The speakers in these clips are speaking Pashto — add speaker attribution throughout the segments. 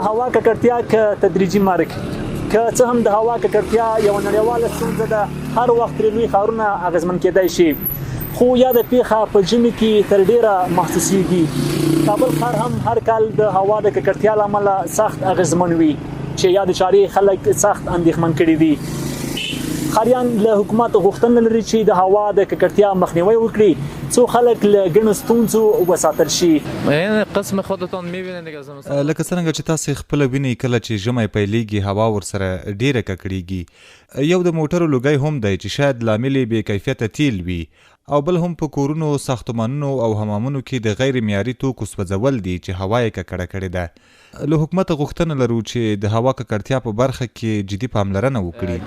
Speaker 1: هوا ککړتیا ک تدریجي مرګ که څه هم د هوا ککړتیا یو نړیواله ستونزه ده، هر وخت ترې لوی ښارونه اغېزمن کېدای شي، خو یاده پیښه په ژمي کې تر ډیره محسوسیږي. کابل ښار هم هر کال د هوا د ککړتیا له امله سخت اغېزمن وي چې یاد چارې خلک سخت اندېښمن کړي دي. ښاریان له حکومت غوښتنه لري چې د هوا د ککړتیا مخنیوی وکړي څو خلک له ګڼو ستونزو وساتل شي.
Speaker 2: قسم خودتان میبینید دیگه
Speaker 3: لکه څنګه چې تاسو خپل ویني کله چې ژمی پیلېږي هوا ورسره ډیره ککړېږي. یو د موټرو لوګی هم دی چې شاید لامل یې بې کیفیته تیل وي، او بل هم په کورونو، ساختمانونو او حمامونو کې د غیر معیاري توکو سوځول دي چې هوا یې ککړه کړې ده. له حکومت غوښتنه لرو چې د هوا ککړتیا په برخه کې جدي پاملرنه وکړي،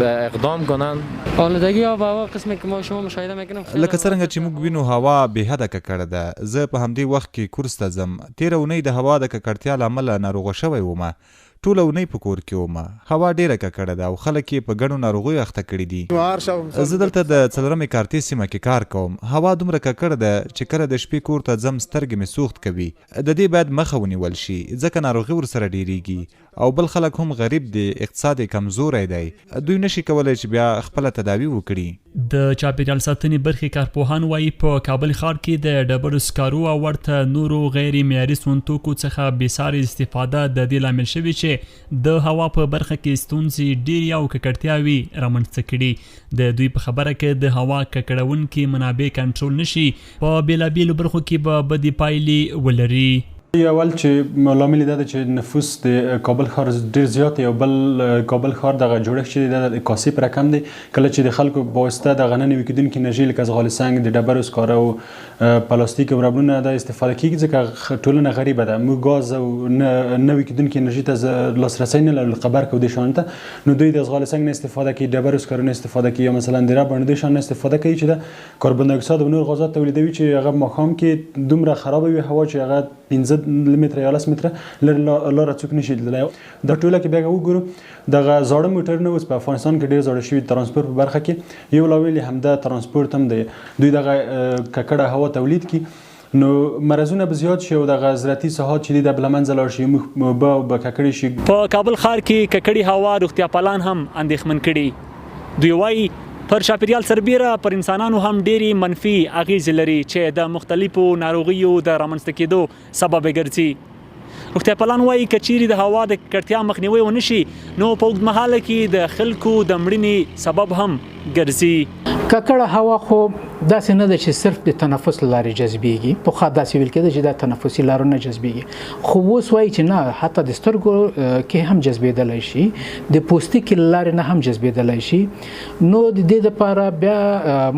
Speaker 2: اقدام کنن.
Speaker 4: آلودگی آب و هوا قسمی که ما شما مشاهده میکنیم
Speaker 3: لکه څنګه چې موږ وینو هوا بې حده ککړه ده. زه په همدې وخت کې کورس ته ځم. تېره اونۍ د هوا د ککړتیا له امله ناروغه شوی وم. ټوله اونۍ په کور کې وم. هوا ډیره ککړه ده او خلک یې په ګڼو ناروغیو اخته کړي دي. زه دلته د څلورمې کارتې سیمه کې کار کوم. هوا دومره ککړه ده چې کله د شپې کور ته ځم سترګې مې سوخت کوي. د دې باید مخه ونیول شي ځکه ناروغي ورسره ډیریږي، او بل خلک هم غریب دي، اقتصاد کمزوری دی، دوی نشي کولای چې بیا خپله تداوی وکړي.
Speaker 5: د چاپیریال ساتنې برخې کارپوهان وایي په کابل ښار کې د ډبرو سکارو او ورته نورو غیر معیاري سون توکو څخه بېسارې استفاده د دې لامل شوي چې د هوا په برخه کې ستونزې ډېرې او ککړتیاوې رامنځته کړي. د دوی په خبره کې د هوا ککړونکي منابع کنټرول نشي، په بېلابېلو برخو کې به بدې پایلې ولري.
Speaker 6: اول چې لامل دا ده چې نفوس د کابل ښار ډیر زیات دی، او بل کابل ښار دغه جوړښت چې د کاسې پر رقم دی. کله چې د خلکو په واسطه د غننې وکیدونکي انرژي لکه زغال سنگ، د ډبرو سکاره او پلاستیک او ربړونه د استفاده کیږي، ځکه ټولنه غریبه ده. موږ غاز او نه وکیدونکي انرژي ته لاسرسی نه لرو خبر کو د شان ته، نو دوی د زغال سنگ نه استفاده کوي، ډبرو سکاره نه استفاده کوي، یا مثلا د ربړ د شان نه استفاده کوي چې د کاربن دای اکساید او نور غازات تولیدوي چې هغه ماښام کې دومره خراب وي هوا چې هغه 15 متره یا 10 متره لاره څوک نشي لیدلی. دا ټوله کې بیا وګورو دغه زاړه موټرونه اوس په افغانستان کې ډېر زاړه شوي ترانسپورت په برخه کې یو لامل یې همدا ترانسپورت هم دی. دوی دغه ککړه هوا تولید کړي، نو مرزونه به زیات شي او دغه زراعتي ساحات چې دي د له منځه لاړ شي، موږ به ککړې شي.
Speaker 1: په کابل ښار کې ککړې هوا روغتیا پالان هم اندېښمن کړي. دوی وایي پر چاپیریال سربیره پر انسانانو هم ډېرې منفي اغېزې لري چې د مختلفو ناروغیو د رامنځته کېدو سبب ګرځي. روغتیا پالان وایي که چیرې د هوا د ککړتیا مخنیوی ونه شي نو په اوږدمهاله کې د خلکو د مړینې سبب هم ګرځي.
Speaker 7: ککړه هوا خو داسې نه ده چې صرف د تنفس لارې جذبېږي. پخوا داسې ویل کېده چې دا تنفسي لارو نه جذبېږي، خو اوس وایي چې نه، حتی د سترګو کې هم جذبېدلی شي، د پوستکي له لارې نه هم جذبېدلی شي. نو د دې دپاره بیا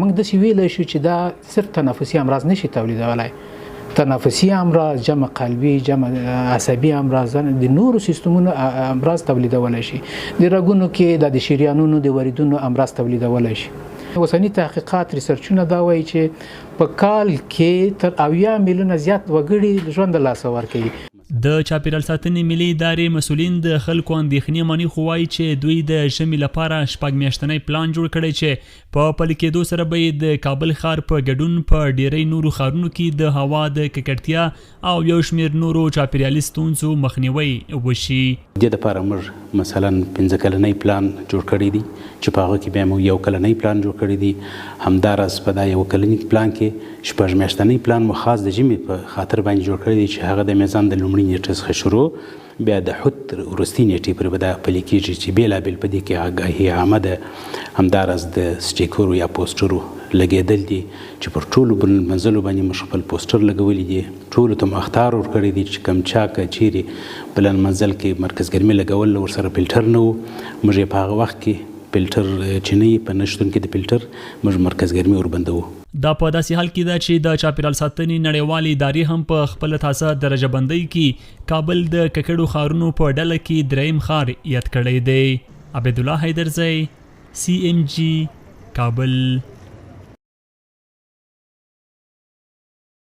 Speaker 7: موږ داسې ویلی شو چې دا صرف تنفسي امراض نشي تولیدولی. تنفسي امراض، جمع قلبي، جمع عصبي امراض، د نورو سیستمونو امراض تولیدولی شي. د رګونو کې د شریانونو د وریدونو امراض تولیدولی شي. اوسني تحقیقات ریسرچونه دا وایي چې په کال کې تر 80 میلیونه زیات وګړي ژوند له لاسه ورکوي.
Speaker 5: د چاپیریال ساتنې ملي ادارې مسؤلین د خلکو اندېښنې مني، خو وایي چې دوی د ژمي لپاره 6 میاشتنی پلان جوړ کړی چې په پلي کېدو سره به یې د کابل ښار په ګډون په ډېری نورو ښارونو کې د هوا د ککړتیا او یو شمېر نورو چاپیریالي ستونزو مخنیوی وشي.
Speaker 8: دې دپاره موږ مثلا 15 کلنی پلان جوړ کړی دی چې په هغه کې بیا موږ یو کلنی پلان جوړ کړی دی. همداراز په دا یو کلنی پلان کې 6 میاشتنی پلان مو خاص د ژمي په خاطر باندې جوړ کړی دی چې هغه د میزان د لومړي نیټې څخه شروع بیا د حد وروستي نیټې پورې به دا پلي کېږي چې بېلابېل په دې کې آګاهي عامه ده. همداراز د سټیکرو یا پوسټرو لګېدل دي چې پر ټولو منزلو باندې موږ خپل پوسټر لګولی دي. ټولو ته مو اخطار ورکړی دي چې کوم چا که چیرې بل منزل کې مرکز ګرمي لګول ورسره فلټر نه و، موږ یې په هغه وخت کې فلټر چې نه په نشتون کې د فلټر موږ مرکز ګرمي وربندوو.
Speaker 5: دا په داسې حال کې ده چې د چاپیریال ساتنې نړیوالې ادارې هم په خپل تازه درجه بندۍ کې کابل د ککړو ښارونو په ډله کې دریم ښار یاد کړی دی. عبدالله حیدرزی، CMG، کابل.